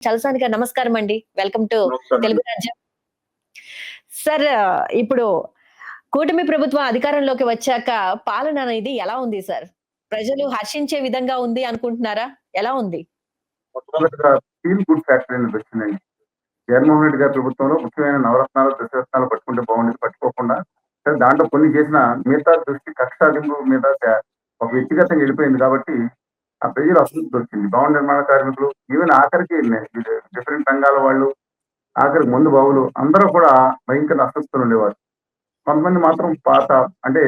చలసాని గారు నమస్కారం అండి. వెల్కమ్ టు నమస్కారం అండి. తెలుగు రాజ్యం. సార్ ఇప్పుడు కూటమి ప్రభుత్వం అధికారంలోకి వచ్చాక పాలన అనేది ఎలా ఉంది సార్? ప్రజలు హర్షించే విధంగా ఉంది అనుకుంటున్నారా? ఎలా ఉంది? మొట్టమొదటిగా ఫీల్ గుడ్ ఫ్యాక్టరీ అనేది వచ్చిందండి. జగన్మోహన్ రెడ్డి గారి ప్రభుత్వంలో ముఖ్యమైన నవరత్నాలు, దశరత్నాలు పట్టుకుంటే బాగుండేది. పట్టుకోకుండా సరే దాంట్లో కొన్ని చేసిన మిగతా దృష్టి కక్ష సాధింపు మీద ఒక వ్యక్తిగతంగా వెళ్ళిపోయింది కాబట్టి ఆ ప్రజలు అసంతృప్తి వచ్చింది. భవన నిర్మాణ కార్మికులు ఈవెన్ ఆఖరికి డిఫరెంట్ రంగాల వాళ్ళు, ఆఖరికి మందు బావులు అందరూ కూడా భయంకర అస్వస్థలు ఉండేవారు. కొంతమంది మాత్రం పాత అంటే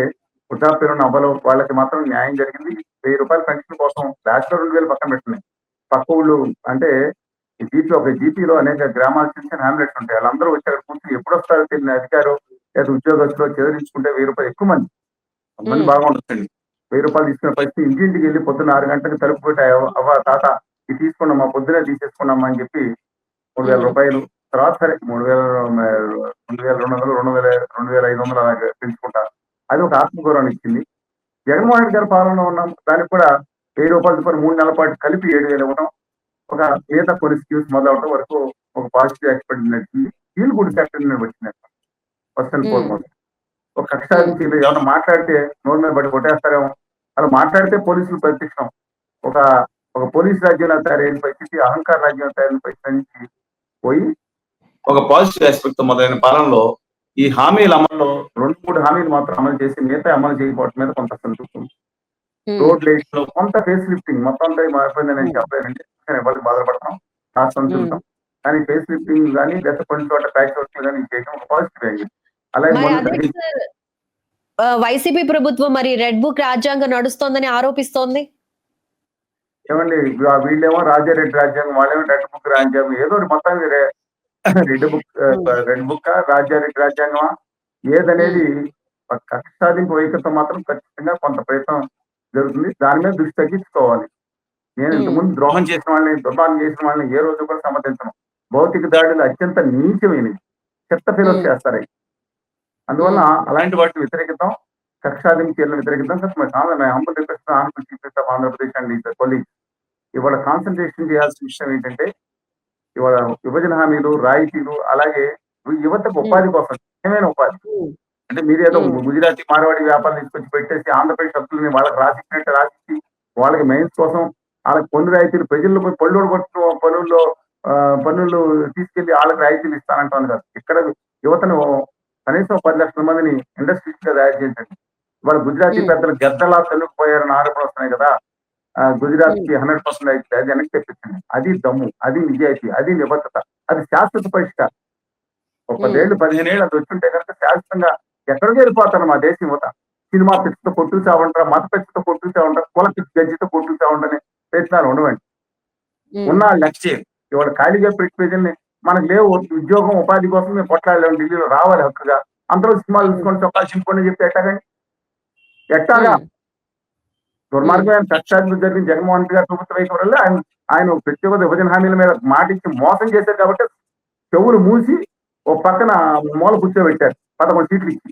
వృద్ధాప్యం ఉన్న అవ్వలు వాళ్ళకి మాత్రం న్యాయం జరిగింది. రూ. 1000 పెన్షన్ కోసం లాస్ట్‌లో 2000 పక్కన పెట్టండి. పక్క ఊళ్ళు అంటే ఒక జీపీలో అనేక గ్రామాల చిన్న చిన్న హామ్లెట్స్ ఉంటాయి. వాళ్ళందరూ వచ్చి అక్కడ కూర్చొని ఎప్పుడొస్తారో తెలియని అధికారో లేదా ఉద్యోగస్తులో చేదరించుకుంటే రూ. 1000 ఎక్కువ మంది. కొంతమంది హ్మ్. బాగా ఉండొచ్చండి. రూ. 1000 తీసుకునే పరిస్థితి ఇంటింటికి వెళ్లి పొద్దున్న 6 గంటలకు తలుపు కొట్టి అవ్వ తాత ఇది తీసుకోండమ్మా పొద్దున్నే తీసేసుకున్నామా అని చెప్పి హ్మ్. రూ. 3000 తర్వాత సరే 3200, 2500 అలాగా పెంచుకుంటా. అది ఒక ఆత్మగౌరవాన్ని ఇచ్చింది. జగన్మోహన్ రెడ్డి గారి పాలనలో ఉన్నాం. దానికి కూడా రూ. 1000 చొప్పున 3 నెలల పాటు కలిపి 7000 ఇవ్వడం. ఒక మిగతా కొన్ని స్కీమ్స్ మొదలవడం వరకు ఒక పాజిటివ్ ఎక్స్‌పెక్ట్ నడిచింది. ఫీల్ గుడ్ ఫ్యాక్టర్ అనేది వచ్చిందండి. ఫస్ట్ అండ్ హ్మ్. ఫార్‌మోస్ట్. ఒక కక్ష హ్మ్. సాధించి ఏమన్నా మాట్లాడితే నోరు మీద పడి కొట్టేస్తారేమో. అలా మాట్లాడితే పోలీసులు ప్రత్యక్షం. ఒక ఒక పోలీస్ రాజ్యంలా తయారైన పరిస్థితి, అహంకార రాజ్యంలా తయారైన పరిస్థితి నుంచి పోయి ఒక పాజిటివ్ ఆస్పెక్ట్ మొదలైన పాలనలో ఈ హామీల అమల్లో 2, 3 హామీలు మాత్రం అమలు చేసి మిగతాయి అమలు చేయకపోవడం మీద కొంత అసంతృప్తి ఉంది. హ్మ్. రోడ్ లైట్స్‌లో కొంత ఫేస్ లిఫ్టింగ్ మొత్తం అంతా మారిపోయిందని నేను హ్మ్. చెప్పలేనండి. ఇబ్బంది బాధపడతాం. రాష్ట్రం హ్మ్. తిరుగుతాం. కానీ ఫేస్ లిఫ్టింగ్ గాని లేకపోతే కొన్ని చోట్ల ప్యాచ్ వర్క్‌లు గాని చేయడం ఒక పాజిటివ్ అయింది. అలాగే మరి మొన్న అదేంటి జరిగిన సార్ వైసీపీ ప్రభుత్వం మరి రెడ్ బుక్ రాజ్యాంగం నడుస్తోందని ఆరోపిస్తోంది. ఏమండి వీళ్ళేమో రాజారెడ్డి రాజ్యాంగం, వాళ్ళేమో రెడ్ బుక్ రాజ్యాంగం ఏదో ఒకటి మొత్తానికి రెడ్ బుక్ హ్మ్. రెడ్ బుక్కా, రాజారెడ్డి రాజ్యాంగమా హ్మ్. ఏదనేది కక్ష సాధింపు వైఖరితో మాత్రం ఖచ్చితంగా కొంత ప్రయత్నం జరుగుతుంది. దాని మీద దృష్టి తగ్గించుకోవాలి. నేను హ్మ్. ఇంతకుముందు ద్రోహం చేసిన వాళ్ళని, దుర్మార్గం చేసిన వాళ్ళని ఏ రోజు కూడా సమర్థించను. భౌతిక దాడులు అత్యంత నీచమైనవి. చెత్త ఫెలోస్ హ్మ్. చేస్తారయి. అందువల్ల హ్మ్. అలాంటి వాటిని వ్యతిరేకిద్దాం. కక్ష సాధింపు చర్యలను వ్యతిరేకిద్దాం. My humble request honourable chief minister of Andhra Pradesh and his colleagues ఇవాళ కాన్సంట్రేషన్ చేయాల్సిన విషయం ఏంటంటే, ఇవాళ విభజన హామీలు, రాయితీలు అలాగే యువతకు హ్మ్. ఉపాధి కోసం నిజమైన ఉపాధి. హ్మ్. అంటే మీరేదో హ్మ్. గుజరాతీ, మార్వాడి వ్యాపారం తీసుకొచ్చి పెట్టేసి ఆంధ్రప్రదేశ్ హక్కులని వాళ్ళకి రాసిచ్చినట్టు రాసిచ్చి, వాళ్ళకి మెయిన్స్ కోసం ఆళ్ళకి పన్ను రాయితీలు ప్రజల్లో పోయి పళ్ళోడు కొట్టు పనుల్లో పన్నులు తీసుకెళ్ళి ఆళ్ళకి రాయితీలు ఇస్తానంటోంది కాదు. ఇక్కడ యువతను కనీసం 10,00,000 మందిని ఇండస్ట్రియలిస్ట్‌గా తయారు చేయండి. ఇవాళ గుజరాతీ హ్మ్. పెద్దలు గద్దలా తన్నుకుపోయారని ఆరోపణలు వస్తున్నాయి కదా! హ్మ్. గుజరాత్‌కి 100% అయితే అది వెనక్కి తెప్పించండి. అది దమ్ము, అది నిజాయితీ, అది నిబద్ధత, అది శాశ్వత పరిష్కారం. ఒక 10 హ్మ్. ఏళ్ళు, 15 ఏళ్ళు అది వచ్చుంటే గనుక శాశ్వతంగా ఎక్కడికో వెళ్ళిపోతారు మా దేశం యువత. సినిమా పిచ్చితో కొట్టుకు చావంటారా, మత పిచ్చితో కొట్టుకు చావంటారా, కుల పిచ్చి గజ్జితో కొట్టుకు చావండనే ప్రయత్నాలు ఉండవండి. హ్మ్. ఉన్న లెక్క చేయరు. ఇవాళ ఖాళీగా పెట్టి ప్రజల్ని మనకు లేవు ఉద్యోగం, ఉపాధి కోసం మేము కొట్లాడలేము ఢిల్లీలో రావాలి హక్కుగా. అందరూ సినిమాలు హ్మ్. చూసుకొని చొక్కాలు చింపుకొని చెప్తే ఎట్టాగండి? ఎట్టాగా? హ్మ్. హ్మ్. దుర్మార్గమైన కక్షాదింపు జరిగిన జగన్మోహన్ రెడ్డి గారి ప్రభుత్వ వైఖరి ఆయన ఆయన ప్రత్యేక విభజన హామీల మీద మాటిచ్చి మోసం చేశారు కాబట్టి చెవులు మూసి ఓ పక్కన మూల కూర్చోబెట్టారు. 11 సీట్లు ఇచ్చి.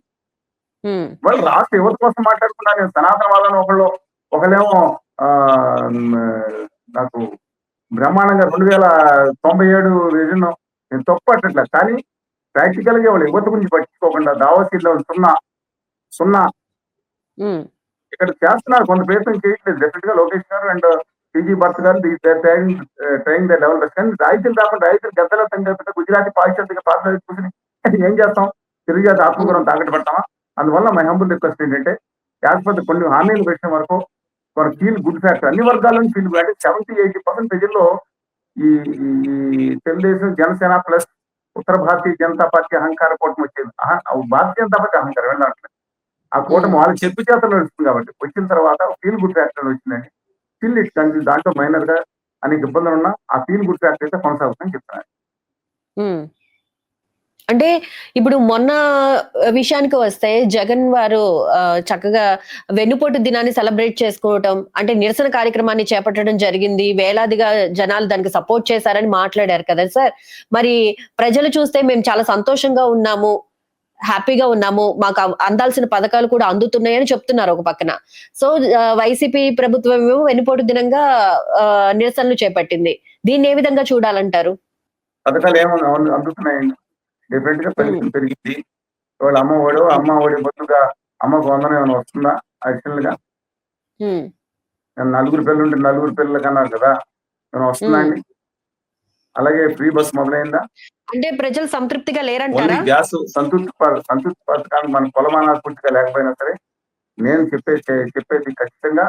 హ్మ్. వాళ్ళు రాష్ట్ర యువత కోసం మాట్లాడుకున్నారు. నేను సనాతన వాళ్ళని ఒకళ్ళేమో ఆహ్, హ్మ్, నాకు బ్రహ్మాండంగా 2097 విజన్ నేను తప్పు పట్టట్లేదు. కానీ ప్రాక్టికల్‌గా వాళ్ళ యువత గురించి పట్టించుకోకుండా దావోసీలో సున్నా, సున్నా హ్మ్. ఇక్కడ చేస్తున్నారు. కొంత ప్రయత్నం చేయట్లేదు. డెఫినిట్‌గా లోకేష్ గారు అండ్ టీజీ భరత్ గారు they are trying the level best. కానీ రాయితీలు రాకుండా రైతులు గద్దల సంగతి గుజరాతీ పారిశ్రామిక పారిశ్రామిక కూర్చొని ఏం చేస్తాం? తెలుగు జాతి హ్మ్. ఆత్మగౌరవం తాకట్టు పెడతామా? అందువల్ల మై హంబుల్ రిక్వెస్ట్ ఏంటంటే, యాజ్ పర్ కొన్ని హామీలు పెట్టిన వరకు ఫర్ ఫీల్ గుడ్ ఫ్యాక్టర్ అన్ని వర్గాలను ఫీల్ గుడ్ అంటే 70, 80% ప్రజల్లో ఈ ఈ తెలుగుదేశం, జనసేన ప్లస్ ఉత్తర భారతీయ జనతా పార్టీ అహంకార కూటమి వచ్చేది. భారతీయ జనతా పార్టీ అహంకారం వెళ్ళట్లేదు. ఆ హ్మ్. కూటమి వాళ్ళ చెప్పు చేతల్లో నడుస్తుంది కాబట్టి. వచ్చిన తర్వాత ఫీల్ గుడ్ ఫ్యాక్టర్ వచ్చిందండి. స్టిల్ ఇట్ దాంట్లో మైనర్‌గా అనేక ఇబ్బందులున్నా ఆ ఫీల్ గుడ్ ఫ్యాక్టర్ అయితే కొనసాగుతుందని చెప్తున్నాను. హ్మ్. అంటే ఇప్పుడు మొన్న విషయానికి వస్తే జగన్ వారు చక్కగా వెన్నుపోటు దినాన్ని సెలబ్రేట్ చేసుకోవటం, అంటే నిరసన కార్యక్రమాన్ని చేపట్టడం జరిగింది. వేలాదిగా జనాలు దానికి సపోర్ట్ చేశారని మాట్లాడారు కదా సార్. మరి ప్రజలు చూస్తే మేము చాలా సంతోషంగా ఉన్నాము. హ్యాపీగా ఉన్నాము. మాకు అందాల్సిన పథకాలు కూడా అందుతున్నాయని చెప్తున్నారు ఒక పక్కన. సో, వైసీపీ ప్రభుత్వం ఏమో వెన్నుపోటు దినంగా నిరసనలు చేపట్టింది. దీన్ని ఏ విధంగా చూడాలంటారు? పథకాలు ఏమన్నా అందుతున్నాయండి. డెఫినెట్‌గా హ్మ్. పెన్షన్ పెరిగిద్ది. ఇవాళ అమ్మ ఒడి బదులుగా అమ్మకు వందనం ఏమైనా వస్తుందా అడిషనల్‌గా? హ్మ్. నలుగురు పిల్లలుంటే నలుగురు పిల్లలకన్నారు కదా! ఏమైనా వస్తుందా హ్మ్. అండి? అలాగే ఫ్రీ బస్ మొదలైందా? అంటే ప్రజలు సంతృప్తిగా ఓన్లీ లేరంటారా? గ్యాస్ సంతృప్తి పథకానికి మన కొలమానాలు పూర్తిగా లేకపోయినా సరే, నేను చెప్పేది ఖచ్చితంగా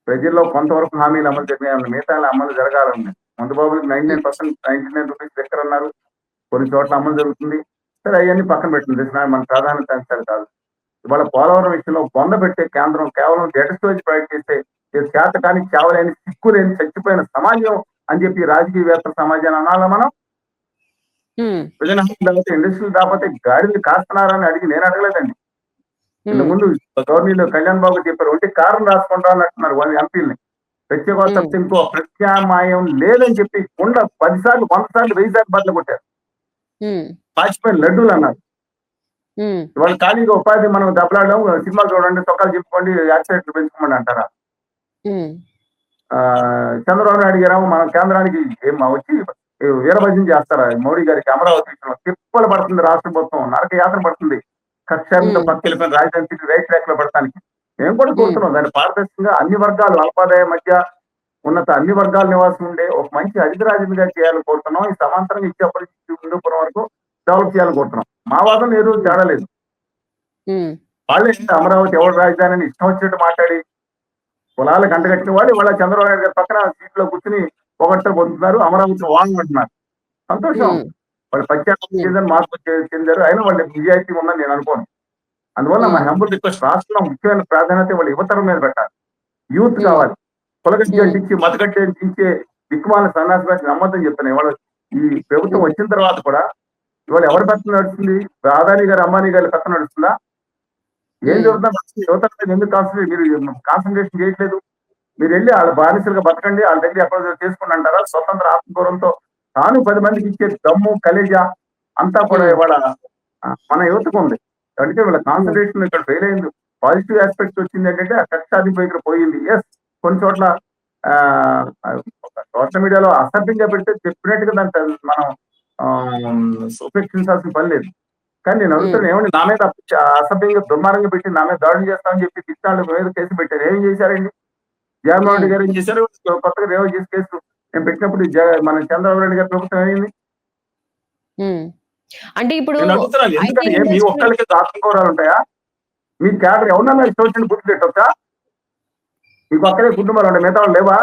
ప్రజల్లో కొంతవరకు హామీలు అమలు జరిగాయన్న మిగతాయి అమలు జరగాలండి. మందుబాబులకి హ్మ్. 99% రూపీస్ లెక్కరన్నారు. కొన్ని చోట్ల అమలు జరుగుతుంది. సరే అయన్నీ పక్కన పెట్టండి. మన ప్రాధాన్యత అంశాలు కాదు. ఇవాళ పోలవరం విషయంలో బొంద పెట్టే కేంద్రం కేవలం డేటా స్టోరేజ్ ప్రొవైడ్ చేస్తే ఇది చేతకానికి చావలేని సిగ్గులేని చచ్చిపోయిన సమాజం అని చెప్పి రాజకీయవేత్తల సమాజాన్ని అనాలా మనం? హ్మ్. ప్రజల హక్కులు లేకపోతే ఇండస్ట్రీలు రాకపోతే గాడిదలు కాస్తున్నారని అడిగి నేను అడగలేదండి. హ్మ్. ఇంతకుముందు గవర్నీలో కళ్యాణ్ బాబు చెప్పారు. ఒంటి కారణం రాసుకుంటా అన్నట్టున్నారు వాళ్ళు ఎంపీలని. ప్రత్యేక హోదా హ్మ్. తప్పితే ఇంకో ప్రత్యామ్నాయం లేదని చెప్పి 10 సార్లు, 100 సార్లు, 1000 సార్లు బద్దలు హ్మ్. పాచిపోయిన లడ్డూలు అన్నారు. హ్మ్. ఇవాళ ఖాళీగా ఉపాధి మనం దెబ్బలాడడం సినిమాలు చూడండి, చొక్కాలు చెప్పుకోండి, యాక్సిడెంట్లు పెంచుకోమని అంటారా? హ్మ్. చంద్రబాబు నాయుడు గారేమో మన కేంద్రానికి వచ్చి వీరభజన చేస్తారా మోడీ గారికి అమరావతి విషయంలో తిప్పలు పడుతుంది రాష్ట్రం మొత్తం నరక యాత్ర పడుతుంది కక్షాంతో హ్మ్. పక్కకెళ్ళిపోయిన రాజధాని సిటీ రైట్ ట్రాక్ లో పడటానికి మేము కూడా హ్మ్. కోరుతున్నాం దాన్ని పారదర్శకంగా అన్ని వర్గాలు అల్పాదాయ మధ్య ఉన్నత అన్ని వర్గాల నివాసం ఉండే ఒక మంచి అధిక రాజధానిగా చేయాలని కోరుతున్నాం ఈ సమాంతరంగా ఇచ్చేప్పటి నుంచి హిందూపురం వరకు డెవలప్ చేయాలని కోరుతున్నాం మా వాదన ఏ రోజు హ్మ్. తేడా లేదు హ్మ్. వాళ్ళే అమరావతి ఎవరు రాజధాని అని ఇష్టం వచ్చినట్టు మాట్లాడి కులాలకు అంటగట్టిన వాళ్ళు ఇవాళ చంద్రబాబు నాయుడు గారి పక్కన సీట్లో కూర్చుని పొగడ్తలు పొందుతున్నారు అమరావతి వాంగ్ అంటున్నారు సంతోషం హ్మ్. వాళ్ళు పశ్చాత్తాపం హ్మ్. చెందారు మార్పు చెందారు అయినా వాళ్ళు నిజాయితీ ఉందని నేను అనుకోను అందువల్ల మా హ్మ్. హంబుల్ రిక్వెస్ట్ రాష్ట్రంలో ముఖ్యమైన ప్రాధాన్యత వాళ్ళ యువతరం మీద పెట్టాలి యూత్ హ్మ్. కావాలి కులగడ్డి హ్మ్. అంటించి మతగడ్డి అంటించే దిక్కుమాల సన్నాసి భాష నమ్మద్దని చెప్తున్నాయి ఇవాళ ఈ ప్రభుత్వం హ్మ్. వచ్చిన తర్వాత కూడా ఇవాళ ఎవరి పెత్తనం నడుస్తుంది అదాని గారు అంబానీ గారి పెత్తనం నడుస్తుందా ఏం హ్మ్. జరుగుతుందా యువత మీద ఎందుకు కాన్సన్ట్రేషన్ చేయట్లేదు మీరు వెళ్ళి వాళ్ళ బానిసలుగా బతకండి వాళ్ళ దగ్గర ఎక్కడ చేసుకుని అంటారా స్వతంత్ర ఆత్మగౌరవంతో తాను 10 మందికి ఇచ్చే దమ్ము కలేజా అంతా కూడా హ్మ్. ఇవాళ మన యువతకు ఉంది అందుకే వీళ్ళ హ్మ్. కాన్సన్ట్రేషన్ ఇక్కడ ఫెయిల్ అయింది పాజిటివ్ ఆస్పెక్ట్ వచ్చింది ఏంటంటే ఆ కక్ష అధిపైకి పోయింది ఎస్ కొన్ని చోట్ల సోషల్ మీడియాలో అసభ్యంగా పెడితే డెఫినెట్ గా దాన్ని మనం ఉపేక్షించాల్సిన పని లేదు కానీ నేను హ్మ్. అడుగుతాను ఏమండి నా మీద అసభ్యంగా దుర్మార్గంగా పెట్టి నా మీద దాడులు చేస్తామని చెప్పి తిట్టాళ్ళు మీద కేసు పెట్టారు ఏం చేశారండి జగన్మోహన్ హ్మ్. రెడ్డి గారు ఏం చేశారు కొత్తగా రేవంత్ చేసి కేసు నేను పెట్టినప్పుడు మన చంద్రబాబు నాయుడు గారి ప్రభుత్వం అయింది హ్మ్. అంటే ఇప్పుడు నేను అడుగుతున్నాను ఐటీ ఎందుకని మీ ఇండస్ట్రీ ఒక్కరికి ఆత్మగౌరవాలు ఉంటాయా మీ క్యాడర్ ఎవరన్నా ఇష్టం వచ్చిన గుర్తు పెట్టొచ్చా మీకు ఒక్కరే కుటుంబాలు ఉంటాయి మిగతా వాళ్ళు లేవా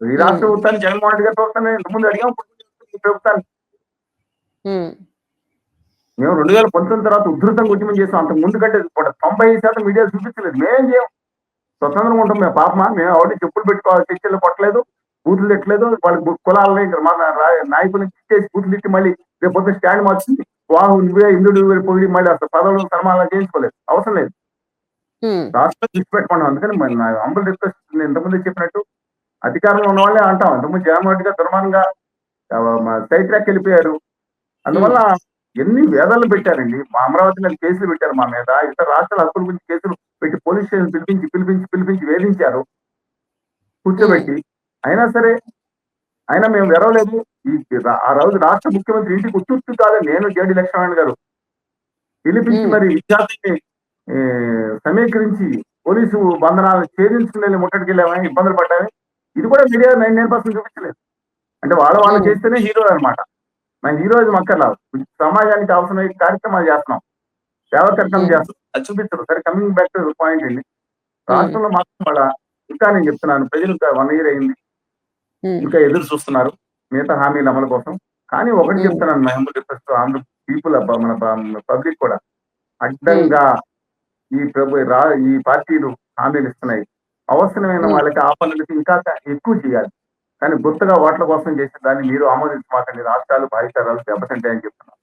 ఈ రాష్ట్ర హ్మ్. ప్రభుత్వాన్ని జగన్మోహన్ రెడ్డి గారి ప్రభుత్వాన్ని ఇంతకుముందు అడిగాం ఈ ప్రభుత్వాన్ని హ్మ్. మేము 2019 తర్వాత ఉధృతంగా ఉద్యమం చేసాం అంతకు ముందు కంటే కూడా 90% మీడియా చూపించలేదు మేమేం చేయం స్వతంత్రంగా ఉంటాం మేము పాపమా మేము ఆవిడ చెప్పులు పెట్టుకోవాలి చర్చలు కొట్టలేదు బూతులు తిట్టలేదు వాళ్ళ కులాలని మన నాయకులను తిట్టేసి బూతులు తిట్టి మళ్ళీ రేపు పొద్దున స్టాండ్ మార్చింది వాహు నువ్వే ఇందుడు పొగిడి మళ్ళీ అసలు పదవులను సన్మానాలు చేయించుకోలేదు అవసరం లేదు హ్మ్. రాష్ట్రం దృష్టి పెట్టుకున్నాం అందుకని మరి నా అంబుల్ రిక్వెస్ట్ నేను ఇంతకుముందు చెప్పినట్టు అధికారంలో ఉన్న వాళ్ళే అంటాం ఇంతకుముందు జగన్మోహన్ రెడ్డి గారు దుర్మార్గంగా సైడ్ ట్రాక్ వెళ్ళిపోయారు హ్మ్. అందువల్ల ఎన్ని వేదాలు పెట్టారండి మా అమరావతి మీద కేసులు పెట్టారు మా మీద ఇతర రాష్ట్రాల హక్కుల గురించి కేసులు పెట్టి పోలీస్ స్టేషన్ పిలిపించి వేధించారు హ్మ్. కూర్చోబెట్టి అయినా సరే అయినా మేము వెరవలేదు ఈ ఆ రోజు రాష్ట్ర ముఖ్యమంత్రి ఇంటికి ఉత్తుత్తు కాదని నేను జేడి లక్ష్మణ్ గారు పిలిపించి హ్మ్. మరి విద్యార్థిని ఏ, సమీకరించి పోలీసు బంధనాలు ఛేదించుకునే ముట్టడికెళ్ళామని ఇబ్బందులు పడ్డామని ఇది కూడా మీడియా 99% చూపించలేదు అంటే వాళ్ళు హ్మ్. చేస్తేనే హీరో అనమాట నా హీరోయిజం అక్కర్లా సమాజానికి అవసరమైన కార్యక్రమాలు చేస్తున్నాం సేవా కార్యక్రమం హ్మ్. చేస్తాం అది చూపించరు సరే కమింగ్ బ్యాక్ టు పాయింట్ అండి హ్మ్. రాష్ట్రంలో మాత్రం వాళ్ళ ఇంకా నేను చెప్తున్నాను ప్రజలు ఇంకా 1 ఇయర్ అయింది హ్మ్. ఇంకా ఎదురు చూస్తున్నారు మిగతా హామీల అమలు కోసం కానీ ఒకటి హ్మ్. చెప్తున్నాను మహమ్మద్ రిక్వెస్ట్ ఆంధ్ర పీపుల్ మన పబ్లిక్ కూడా హ్మ్. అడ్డంగా ఈ పార్టీలు హామీలు ఇస్తున్నాయి అవసరమైన హ్మ్. వాళ్ళకి ఆ పనులకి ఇంకా ఎక్కువ చేయాలి కానీ గుర్తుగా ఓట్ల కోసం చేసే దాన్ని మీరు ఆమోదించమాకండి రాష్ట్రాలు భావితరాలు దెబ్బతింటాయని చెప్తున్నారు